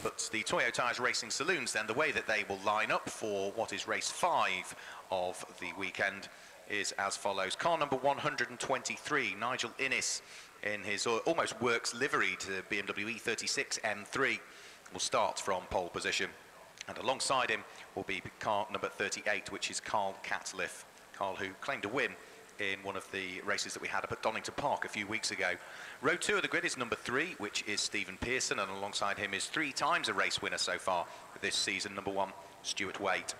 But the Toyo Tyres Racing Saloons, then, the way that they will line up for what is race 5 of the weekend is as follows. Car number 123, Nigel Innes, in his almost works livery to BMW E36 M3, will start from pole position. And alongside him will be car number 38, which is Carl Catliff. Carl, who claimed a win in one of the races that we had up at Donington Park a few weeks ago. Row 2 of the grid is number 3, which is Stephen Pearson, and alongside him is 3 times a race winner so far this season, number 1, Stuart Waite.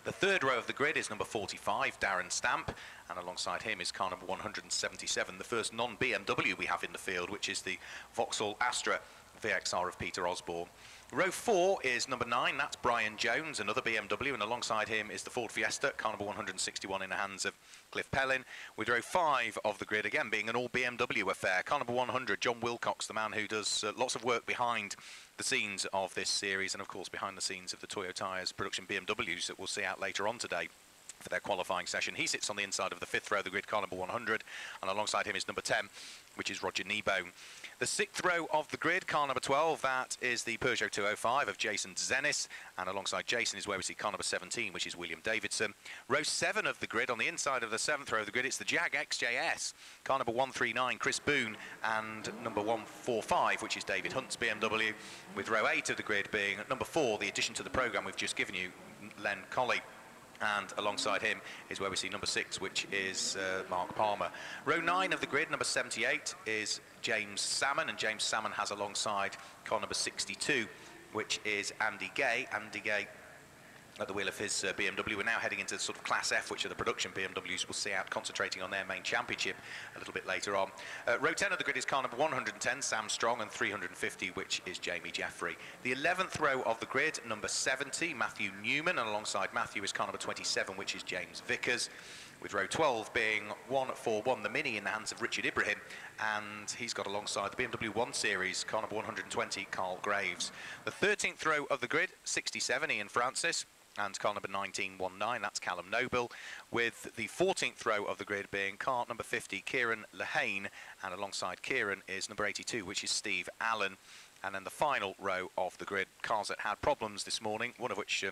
The third row of the grid is number 45, Darren Stamp, and alongside him is car number 177, the first non-BMW we have in the field, which is the Vauxhall Astra VXR of Peter Osborne. Row 4 is number 9, that's Brian Jones, another BMW, and alongside him is the Ford Fiesta, car number 161 in the hands of Cliff Pellin, with row 5 of the grid again being an all BMW affair. Car number 100, John Wilcox, the man who does lots of work behind the scenes of this series and of course behind the scenes of the Toyo Tyres production BMWs that we'll see out later on today for their qualifying session. He sits on the inside of the 5th row of the grid, car number 100, and alongside him is number 10, which is Roger Kneebone. The 6th row of the grid, car number 12, that is the Peugeot 205 of Jason Zenis, and alongside Jason is where we see car number 17, which is William Davidson. Row 7 of the grid, on the inside of the 7th row of the grid, it's the Jag XJS, car number 139, Chris Boone, and number 145, which is David Hunt's BMW, with row 8 of the grid being number 4, the addition to the programme we've just given you, Len Colley. And alongside him is where we see number 6, which is Mark Palmer. Row 9 of the grid, number 78, is James Salmon, and James Salmon has alongside car number 62, which is Andy Gay. Andy Gay at the wheel of his BMW. We're now heading into sort of Class F, which are the production BMWs. We'll see out concentrating on their main championship a little bit later on. Row 10 of the grid is car number 110, Sam Strong, and 350, which is Jamie Jeffrey. The 11th row of the grid, number 70, Matthew Newman, and alongside Matthew is car number 27, which is James Vickers, with row 12 being 141, the Mini, in the hands of Richard Ibrahim, and he's got alongside the BMW 1 Series, car number 120, Carl Graves. The 13th row of the grid, 67, Ian Francis, and car number 1919, that's Callum Noble, with the 14th row of the grid being car number 50, Kieran Lehane, and alongside Kieran is number 82, which is Steve Allen. And then the final row of the grid, cars that had problems this morning, one of which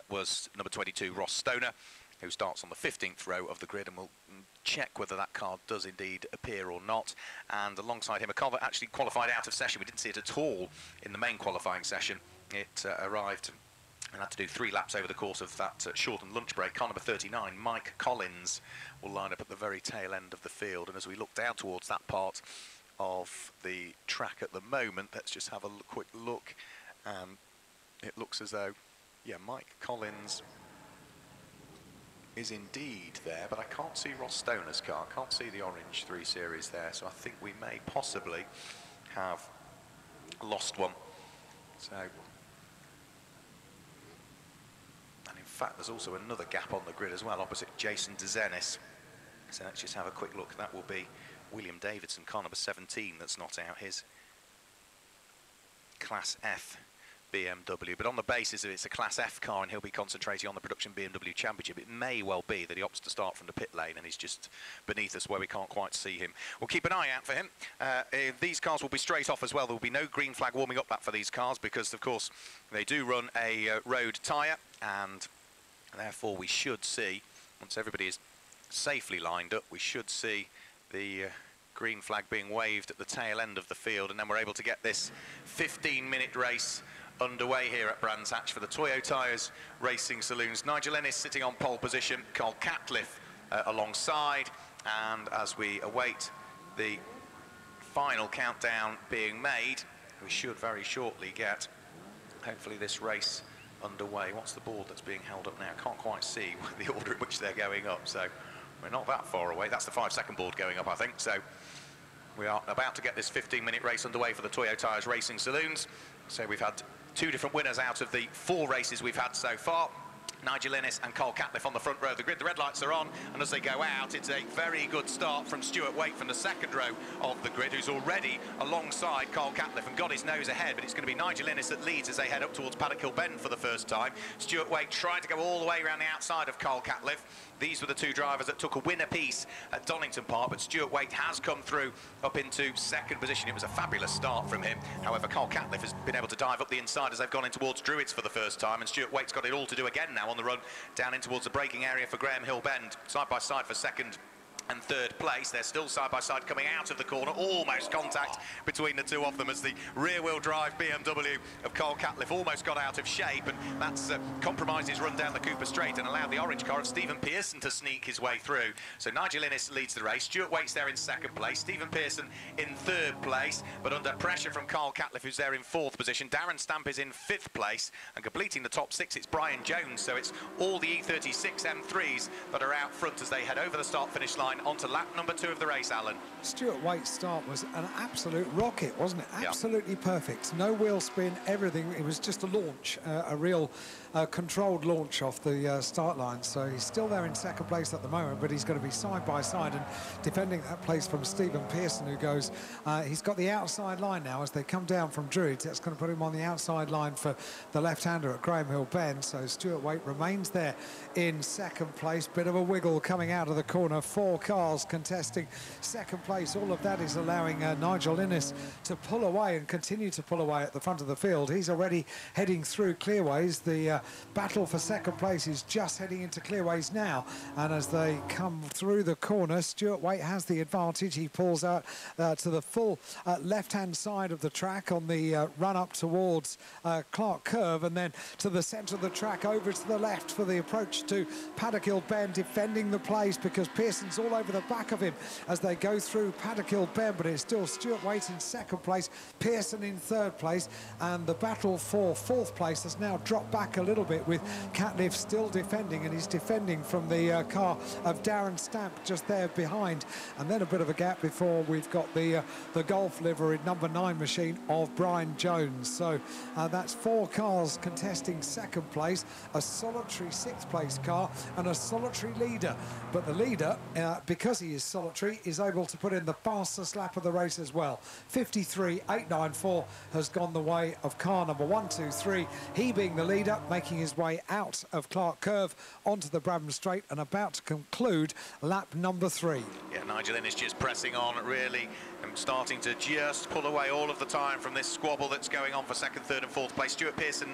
was number 22, Ross Stoner, who starts on the 15th row of the grid, and we'll check whether that car does indeed appear or not. And alongside him, a car that actually qualified out of session. We didn't see it at all in the main qualifying session. It arrived and had to do 3 laps over the course of that shortened lunch break. Car number 39, Mike Collins, will line up at the very tail end of the field. And as we look down towards that part of the track at the moment, let's just have a quick look. It looks as though, yeah, Mike Collins is indeed there, but I can't see Ross Stoner's car. Can't see the orange 3 Series there, so I think we may possibly have lost one. So, and in fact, there's also another gap on the grid as well, opposite Jason Zenis. So let's just have a quick look. That will be William Davidson, car number 17, that's not out his Class F BMW, but on the basis that it's a Class F car and he'll be concentrating on the production BMW Championship, it may well be that he opts to start from the pit lane and he's just beneath us where we can't quite see him. We'll keep an eye out for him. These cars will be straight off as well. There will be no green flag warming up for these cars because, of course, they do run a road tyre, and therefore we should see, once everybody is safely lined up, we should see the green flag being waved at the tail end of the field, and then we're able to get this 15-minute race underway here at Brands Hatch for the Toyo Tyres Racing Saloons. Nigel Ennis sitting on pole position, Carl Catliff alongside, and as we await the final countdown being made, we should very shortly get, hopefully, this race underway. What's the board that's being held up now? I can't quite see the order in which they're going up, so we're not that far away. That's the 5-second board going up, I think. So we are about to get this 15-minute race underway for the Toyo Tyres Racing Saloons. So we've had 2 different winners out of the 4 races we've had so far. Nigel Innes and Cole Catliff on the front row of the grid. The red lights are on, and as they go out, it's a very good start from Stuart Waite from the second row of the grid, who's already alongside Cole Catliff and got his nose ahead, but it's going to be Nigel Innes that leads as they head up towards Paddock Hill Bend for the first time. Stuart Waite trying to go all the way around the outside of Cole Catliff. These were the two drivers that took a win apiece at Donington Park, but Stuart Waite has come through up into second position. It was a fabulous start from him. However, Cole Catliff has been able to dive up the inside as they've gone in towards Druids for the first time, and Stuart Waite's got it all to do again now on the run down in towards the braking area for Graham Hill Bend. Side by side for second and third place. They're still side by side coming out of the corner, almost contact between the two of them as the rear-wheel drive BMW of Cole Catliff almost got out of shape, and that's compromised his run down the Cooper Straight and allowed the orange car of Stephen Pearson to sneak his way through. So Nigel Innes leads the race. Stuart Waite's there in second place, Stephen Pearson in third place, but under pressure from Cole Catliff, who's there in fourth position. Darren Stamp is in fifth place, and completing the top six, it's Brian Jones. So it's all the E36 M3s that are out front as they head over the start-finish line onto lap number 2 of the race, Alan. Stuart Waite's start was an absolute rocket, wasn't it? Absolutely perfect. No wheel spin, everything. It was just a launch, a real controlled launch off the start line. So he's still there in second place at the moment, but he's going to be side by side and defending that place from Stephen Pearson, who goes, he's got the outside line now as they come down from Druids. That's going to put him on the outside line for the left-hander at Graham Hill Bend. So Stuart Waite remains there in second place. Bit of a wiggle coming out of the corner. 4 cars contesting second place. All of that is allowing Nigel Innes to pull away and continue to pull away at the front of the field. He's already heading through clearways. The battle for second place is just heading into clearways now, and as they come through the corner, Stuart Waite has the advantage. He pulls out to the full left-hand side of the track on the run up towards Clark Curve, and then to the centre of the track over to the left for the approach to Paddock Hill Bend, defending the place because Pearson's all over the back of him as they go through Paddock Hill Bend, but it's still Stuart Waite in second place, Pearson in third place, and the battle for fourth place has now dropped back a little bit with Catliff still defending, and he's defending from the car of Darren Stamp just there behind, and then a bit of a gap before we've got the Golf livery number 9 machine of Brian Jones. So that's 4 cars contesting second place, a solitary 6th place car and a solitary leader, but the leader because he is solitary is able to put in the fastest lap of the race as well. 53.894 has gone the way of car number 123, he being the leader, making his way out of Clark Curve onto the Brabham Straight and about to conclude lap number 3. Yeah, Nigel Innes just pressing on really and starting to just pull away all of the time from this squabble that's going on for second, third and fourth place. Stuart Pearson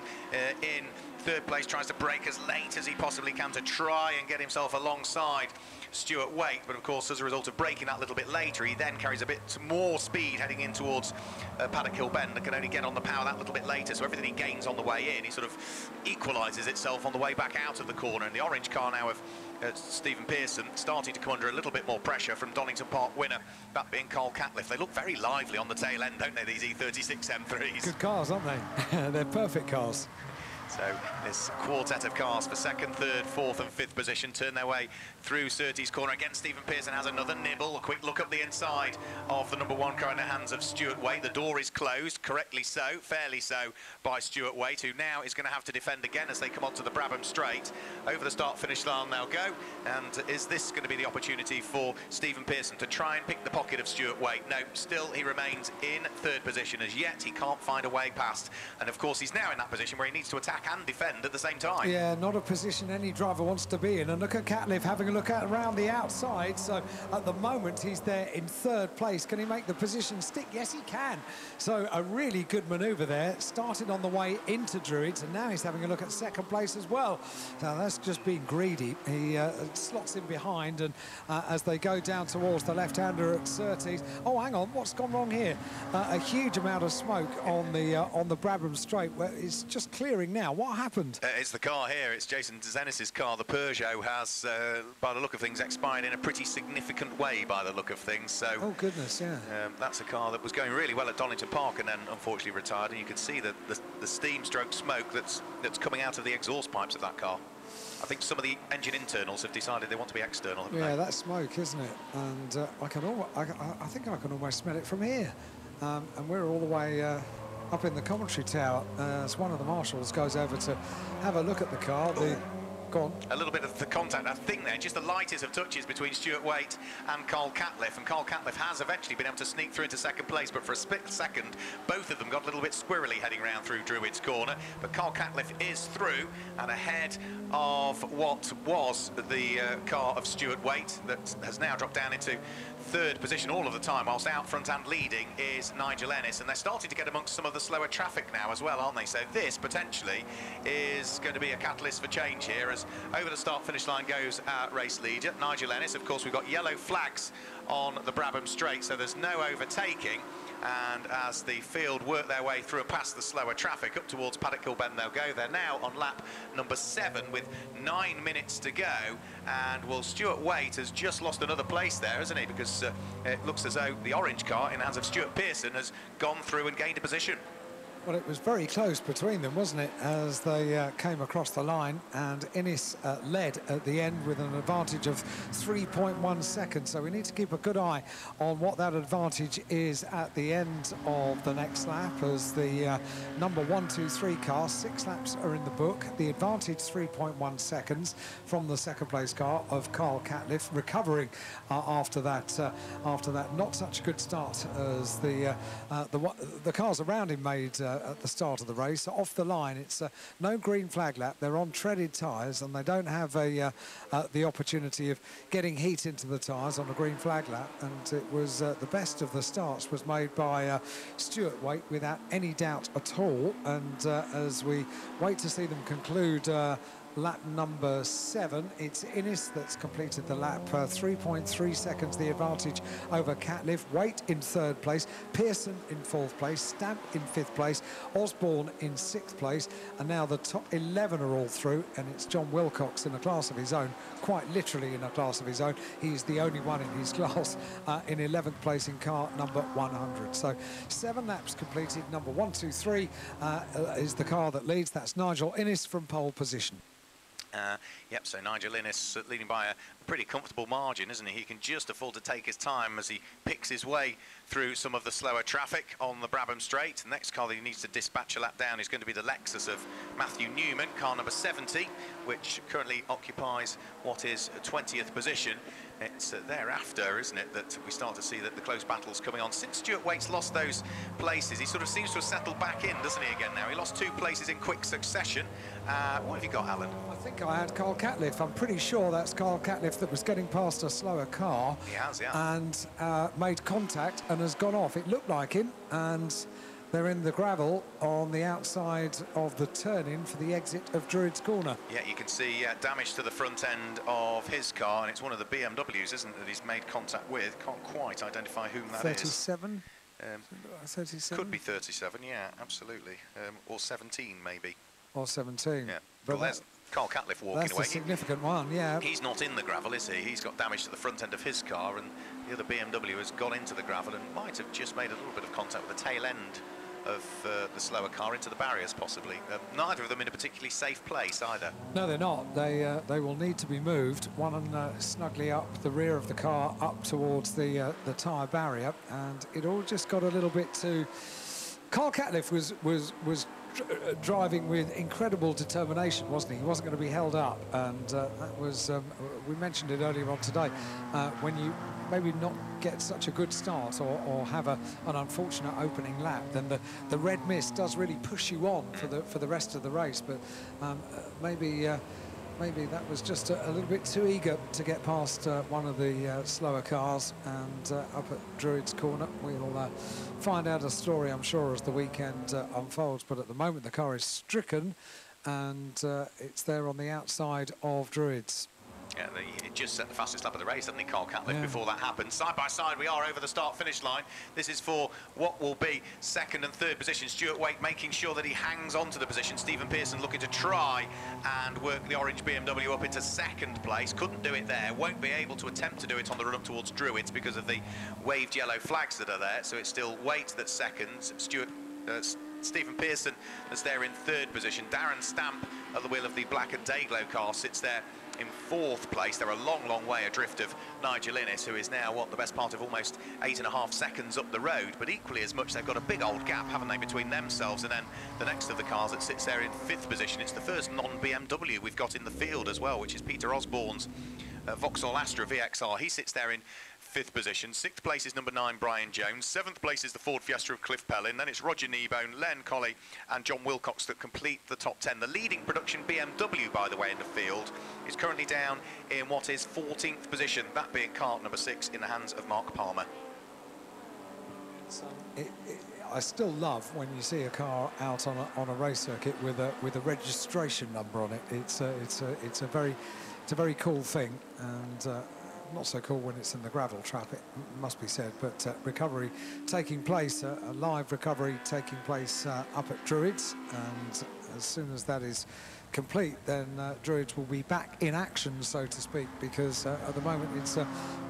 in third place tries to brake as late as he possibly can to try and get himself alongside Stuart Waite, but of course as a result of braking that little bit later, he then carries a bit more speed heading in towards Paddock Hill Bend and can only get on the power that little bit later, so everything he gains on the way in, he sort of equalises itself on the way back out of the corner, and the orange car now of Stephen Pearson starting to come under a little bit more pressure from Donington Park winner, that being Cole Catliff. They look very lively on the tail end, don't they, these E36 M3s? Good cars, aren't they? They're perfect cars. So this quartet of cars for second, third, fourth and fifth position turn their way through Surtees corner. Again, Stephen Pearson has another nibble. A quick look up the inside of the number 1 car in the hands of Stuart Waite. The door is closed, correctly so, fairly so, by Stuart Waite, who now is going to have to defend again as they come onto the Brabham Straight. Over the start-finish line they'll go. And is this going to be the opportunity for Stephen Pearson to try and pick the pocket of Stuart Waite? No, still he remains in third position. As yet, he can't find a way past. And of course, he's now in that position where he needs to attack and defend at the same time. Yeah, not a position any driver wants to be in. And look at Catliff having a look at around the outside. So at the moment he's there in third place. Can he make the position stick? Yes, he can. So a really good manoeuvre there. Started on the way into Druids, and now he's having a look at second place as well. Now that's just being greedy. He slots in behind, and as they go down towards the left-hander at Surtees. Oh, hang on, what's gone wrong here? A huge amount of smoke on the Brabham Straight, where it's just clearing now. What happened? It's the car here. It's Jason Dennis's car. The Peugeot has, by the look of things, expired in a pretty significant way, by the look of things. So, oh goodness, yeah. That's a car that was going really well at Donington Park and then unfortunately retired. And you can see the steam stroke smoke that's coming out of the exhaust pipes of that car. I think some of the engine internals have decided they want to be external. Yeah, that's smoke, isn't it? And I think I can almost smell it from here. And we're all the way up in the commentary tower as one of the marshals goes over to have a look at the car. Go on. A little bit of the contact, I think there, just the lightest of touches between Stuart Waite and Carl Catliff, and Carl Catliff has eventually been able to sneak through into second place, but for a split second, both of them got a little bit squirrely heading round through Druids Corner, but Carl Catliff is through and ahead of what was the car of Stuart Waite that has now dropped down into third position all of the time, whilst out front and leading is Nigel Ennis, and they're starting to get amongst some of the slower traffic now as well, aren't they? So this potentially is going to be a catalyst for change here, as over the start finish line goes our race leader Nigel Ennis. Of course, we've got yellow flags on the Brabham Straight, so there's no overtaking, and as the field work their way through and past the slower traffic up towards Paddock Hill Bend, they'll go. They're now on lap number 7 with 9 minutes to go, and well, Stuart Waite has just lost another place there, hasn't he, because it looks as though the orange car in the hands of Stuart Pearson has gone through and gained a position. Well, it was very close between them, wasn't it, as they came across the line, and Ennis led at the end with an advantage of 3.1 seconds. So we need to keep a good eye on what that advantage is at the end of the next lap, as the number 1, 2, 3 car, 6 laps are in the book. The advantage 3.1 seconds from the second place car of Carl Catliff, recovering after that not such a good start as the cars around him made at the start of the race. Off the line, it's no green flag lap. They're on treaded tyres, and they don't have the opportunity of getting heat into the tyres on a green flag lap. And it was the best of the starts was made by Stuart Waite without any doubt at all. And as we wait to see them conclude lap number 7, it's Ennis that's completed the lap, 3.3 seconds the advantage over Catliff. Waite in 3rd place, Pearson in 4th place, Stamp in 5th place, Osborne in 6th place, and now the top 11 are all through, and it's John Wilcox in a class of his own, quite literally in a class of his own. He's the only one in his class in 11th place in car number 100. So 7 laps completed. Number 1, 2, 3 is the car that leads. That's Nigel Ennis from pole position. Yep, so Nigel Ennis leading by a pretty comfortable margin, isn't he? He can just afford to take his time as he picks his way through some of the slower traffic on the Brabham Straight. The next car that he needs to dispatch a lap down is going to be the Lexus of Matthew Newman, car number 70, which currently occupies what is 20th position. It's thereafter, isn't it, that we start to see that the close battle's coming on. Since Stuart Waite's lost those places, he sort of seems to have settled back in, doesn't he, again now? He lost 2 places in quick succession. What have you got, Alan? I think I had Carl Catliff. I'm pretty sure that's Carl Catliff that was getting past a slower car. He has, yeah. And made contact and has gone off. It looked like him, and they're in the gravel on the outside of the turn-in for the exit of Druids Corner. Yeah, you can see damage to the front end of his car, and it's one of the BMWs, isn't it, that he's made contact with. Can't quite identify whom that 37? is. 37? Could be 37, yeah, absolutely. Or 17, maybe. Or 17. Yeah. But well, there's Carl Catliff walking away. That's a significant one, yeah. He's not in the gravel, is he? He's got damage to the front end of his car, and the other BMW has gone into the gravel and might have just made a little bit of contact with the tail end of the slower car into the barriers, possibly. Neither of them in a particularly safe place either. No, they're not. They will need to be moved. One snugly up the rear of the car, up towards the tyre barrier, and it all just got a little bit too... Carl Catliff was driving with incredible determination, wasn't he? He wasn't going to be held up, and that was, we mentioned it earlier on today, when you maybe not get such a good start or have an unfortunate opening lap, then the red mist does really push you on for the rest of the race. But maybe that was just a little bit too eager to get past one of the slower cars. And up at Druids Corner, we'll find out a story, I'm sure, as the weekend unfolds. But at the moment, the car is stricken, and it's there on the outside of Druids. Yeah, he just set the fastest lap of the race, didn't he, Carl Catliff, before that happened. Side by side, we are over the start-finish line. This is for what will be 2nd and 3rd position. Stuart Waite making sure that he hangs on to the position. Stephen Pearson looking to try and work the orange BMW up into 2nd place. Couldn't do it there. Won't be able to attempt to do it on the run-up towards Druids because of the waved yellow flags that are there. So it's still Waite that's 2nd. Stephen Pearson that's there in 3rd position. Darren Stamp at the wheel of the black and Dayglow car sits there in 4th place. They're a long, long way adrift of Nigel Innes, who is now, what, the best part of almost 8.5 seconds up the road, but equally as much, they've got a big old gap, haven't they, between themselves and then the next of the cars that sits there in 5th position. It's the first non-BMW we've got in the field as well, which is Peter Osborne's Vauxhall Astra VXR. He sits there in 5th position. 6th place is number 9, Brian Jones. 7th place is the Ford Fiesta of Cliff Pellin. Then it's Roger Kneebone, Len Colley and John Wilcox that complete the top 10. The leading production BMW, by the way, in the field is currently down in what is 14th position, that being kart number 6 in the hands of Mark Palmer. I still love when you see a car out on a race circuit with a registration number on it. It's a very cool thing, and not so cool when it's in the gravel trap, it must be said. But recovery taking place, a live recovery taking place up at Druids, and as soon as that is complete, then Druids will be back in action, so to speak, because at the moment it's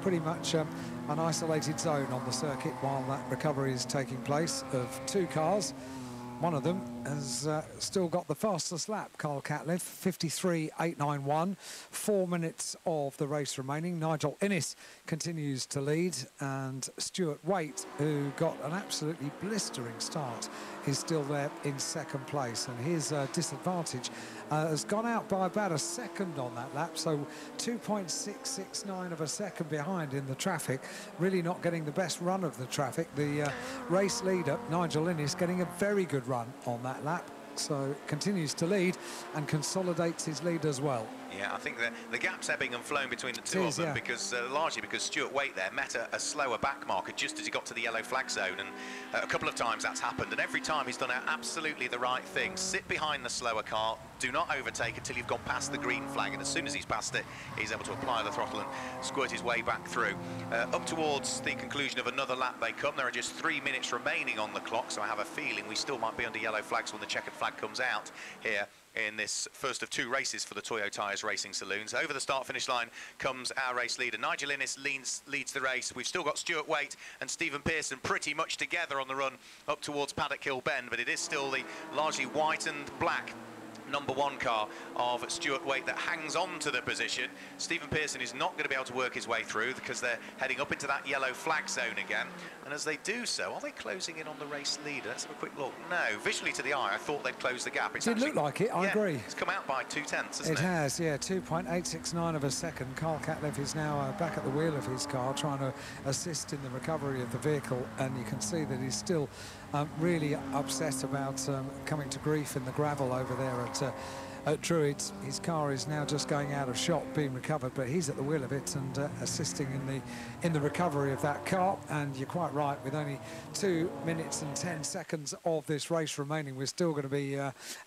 pretty much an isolated zone on the circuit while that recovery is taking place of 2 cars. One of them has still got the fastest lap, Carl Catliffe, 53.891. 4 minutes of the race remaining. Nigel Innes continues to lead, and Stuart Waite, who got an absolutely blistering start, is still there in 2nd place, and his disadvantage has gone out by about a second on that lap, so 2.669 of a second behind in the traffic. Really not getting the best run of the traffic. The race leader, Nigel Innes, getting a very good run on that lap, so continues to lead and consolidates his lead as well. Yeah, I think the gap's ebbing and flowing between the two of them, because largely because Stuart Waite there met a slower back marker just as he got to the yellow flag zone, and a couple of times that's happened, and every time he's done absolutely the right thing. Sit behind the slower car, do not overtake until you've gone past the green flag, and as soon as he's past it, he's able to apply the throttle and squirt his way back through. Up towards the conclusion of another lap they come. There are just 3 minutes remaining on the clock, so I have a feeling we still might be under yellow flags when the checkered flag comes out here in this first of 2 races for the Toyo Tyres Racing Saloons. Over the start-finish line comes our race leader. Nigel Innes leads the race. We've still got Stuart Waite and Stephen Pearson pretty much together on the run up towards Paddock Hill Bend, but it is still the largely white and black number 1 car of Stuart Waite that hangs on to the position. Stephen Pearson is not going to be able to work his way through because they're heading up into that yellow flag zone again. And as they do so, are they closing in on the race leader? Let's have a quick look. No, visually to the eye, I thought they'd close the gap. It looked like it, I agree. It's come out by 2/10, hasn't it? It has, yeah, 2.869 of a second. Carl Catliffe is now back at the wheel of his car, trying to assist in the recovery of the vehicle, and you can see that he's still really upset about coming to grief in the gravel over there at Druids. His car is now just going out of shot, being recovered, but he's at the wheel of it and assisting in the recovery of that car. And you're quite right, with only 2 minutes and 10 seconds of this race remaining, we're still going to be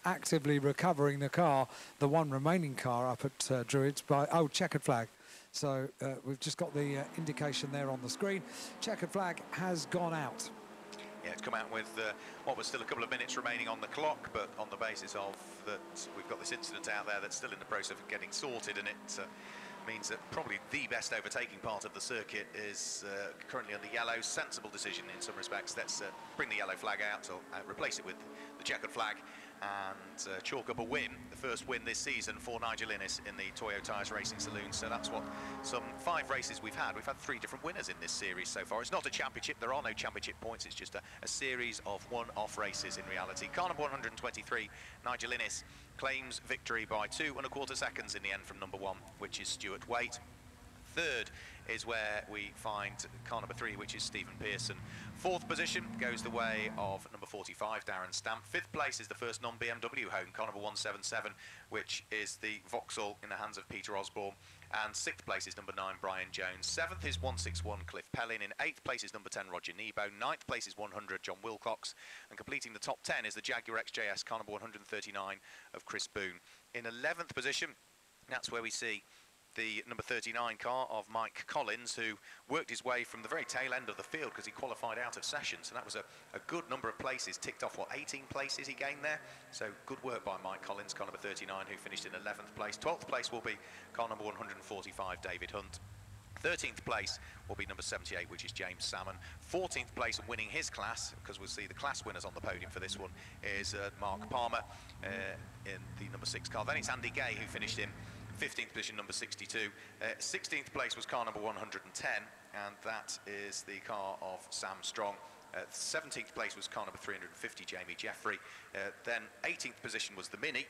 actively recovering the car, the one remaining car up at Druids by checkered flag. So we've just got the indication there on the screen. Checkered flag has gone out. Yeah, it's come out with what was still a couple of minutes remaining on the clock, but on the basis of that we've got this incident out there that's still in the process of getting sorted, and it means that probably the best overtaking part of the circuit is currently under yellow. Sensible decision in some respects. Let's bring the yellow flag out, or replace it with the checkered flag, and chalk up a win, the first win this season for Nigel Innes in the Toyo Tyres Racing Saloon. So that's what some 5 races we've had. We've had 3 different winners in this series so far. It's not a championship, there are no championship points, it's just a series of one-off races in reality. Car number 123, Nigel Innes, claims victory by 2¼ seconds in the end from number 1, which is Stuart Waite. 3rd is where we find car number 3, which is Stephen Pearson. 4th position goes the way of number 45, Darren Stamp. 5th place is the first non-BMW home, car number 177, which is the Vauxhall in the hands of Peter Osborne. And 6th place is number 9, Brian Jones. 7th is 161, Cliff Pellin. In 8th place is number 10, Roger Kneebone. 9th place is 100, John Wilcox. And completing the top 10 is the Jaguar XJS, car number 139 of Chris Boone. In 11th position, that's where we see the number 39 car of Mike Collins, who worked his way from the very tail end of the field because he qualified out of session. So that was a good number of places, ticked off, what, 18 places he gained there? So good work by Mike Collins, car number 39, who finished in 11th place. 12th place will be car number 145, David Hunt. 13th place will be number 78, which is James Salmon. 14th place and winning his class, because we'll see the class winners on the podium for this one, is Mark Palmer in the number 6 car. Then it's Andy Gay, who finished in 15th position, number 62. 16th place was car number 110, and that is the car of Sam Strong. 17th place was car number 350, Jamie Jeffrey. Then 18th position was the Mini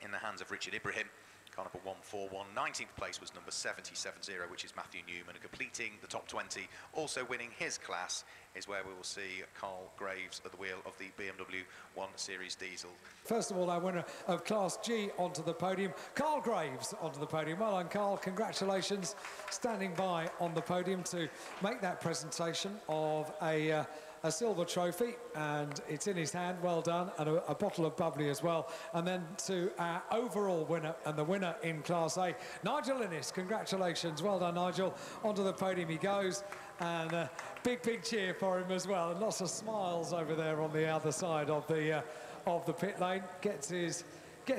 in the hands of Richard Ibrahim, car number 141. 19th place was number 7070, which is Matthew Newman. And completing the top 20, also winning his class, is where we will see Carl Graves at the wheel of the BMW 1 Series Diesel. First of all, our winner of Class G onto the podium, Carl Graves onto the podium. Well done, Carl. Congratulations. Standing by on the podium to make that presentation of a silver trophy, and it's in his hand. Well done. And a bottle of bubbly as well. And then to our overall winner, and the winner in Class A, Nigel Innes. Congratulations. Well done, Nigel. Onto the podium he goes, and big cheer for him as well, and lots of smiles over there on the other side of the pit lane. Gets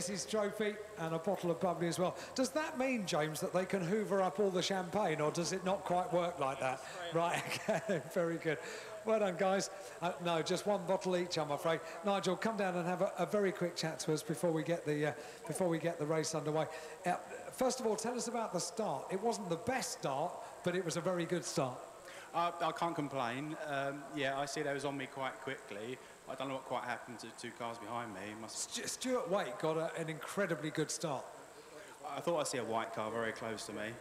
his trophy and a bottle of bubbly as well. Does that mean, James, that they can hoover up all the champagne, or does it not quite work like that? Right, okay, very good. Well done, guys. No, just one bottle each, I'm afraid. Nigel, come down and have a very quick chat to us before we get the race underway. First of all, tell us about the start. It wasn't the best start, but it was a very good start. I can't complain. Yeah, I see they was on me quite quickly. I don't know what quite happened to two cars behind me. Stuart Waite got an incredibly good start. I thought I'd see a white car very close to me.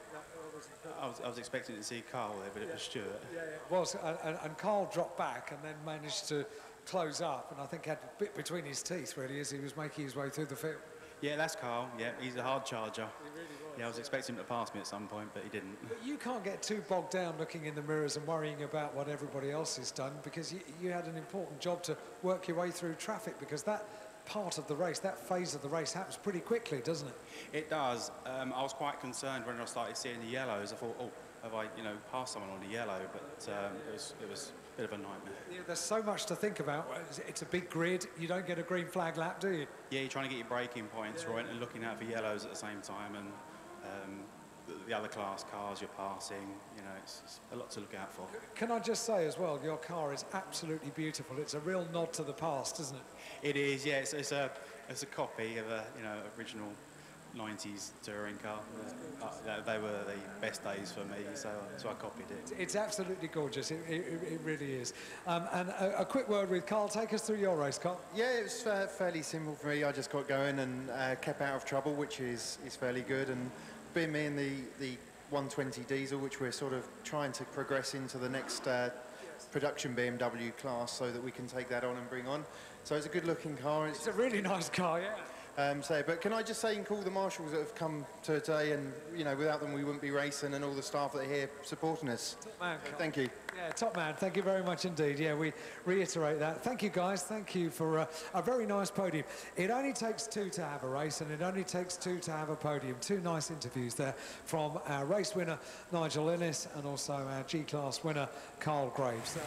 I was expecting to see Carl there, but it was Stuart. Yeah, it was, and Carl dropped back and then managed to close up, and I think had a bit between his teeth, really, as he was making his way through the field. Yeah, that's Carl. Yeah, he's a hard charger. He really was. Yeah, I was expecting him to pass me at some point, but he didn't. But you can't get too bogged down looking in the mirrors and worrying about what everybody else has done, because you had an important job to work your way through traffic, because that part of the race, that phase of the race, happens pretty quickly, doesn't it? It does. I was quite concerned when I started seeing the yellows. I thought, oh, have I, passed someone on the yellow? But it was a bit of a nightmare. Yeah, there's so much to think about. It's a big grid. You don't get a green flag lap, do you? Yeah, you're trying to get your braking points right and looking out for yellows at the same time, and the other class cars you're passing, it's a lot to look out for. Can I just say as well, your car is absolutely beautiful. It's a real nod to the past, isn't it? It is, yeah. It's a copy of a original 90s touring car. They were the best days for me, so I copied it. It's absolutely gorgeous. It really is. And a quick word with Carl. Take us through your race, Carl. Yeah, it was fairly simple for me. I just got going and kept out of trouble, which is fairly good. And being me in the 120 diesel, which we're sort of trying to progress into the next production BMW class, so that we can take that on and bring on. So it's a good-looking car. It's a really nice car, yeah. But can I just say and call the marshals that have come to today, and without them we wouldn't be racing, and all the staff that are here supporting us. Top man, Carl. Thank you. Yeah, top man. Thank you very much indeed. Yeah, we reiterate that. Thank you, guys. Thank you for a very nice podium. It only takes two to have a race, and it only takes two to have a podium. Two nice interviews there from our race winner, Nigel Innes, and also our G-Class winner, Carl Graves.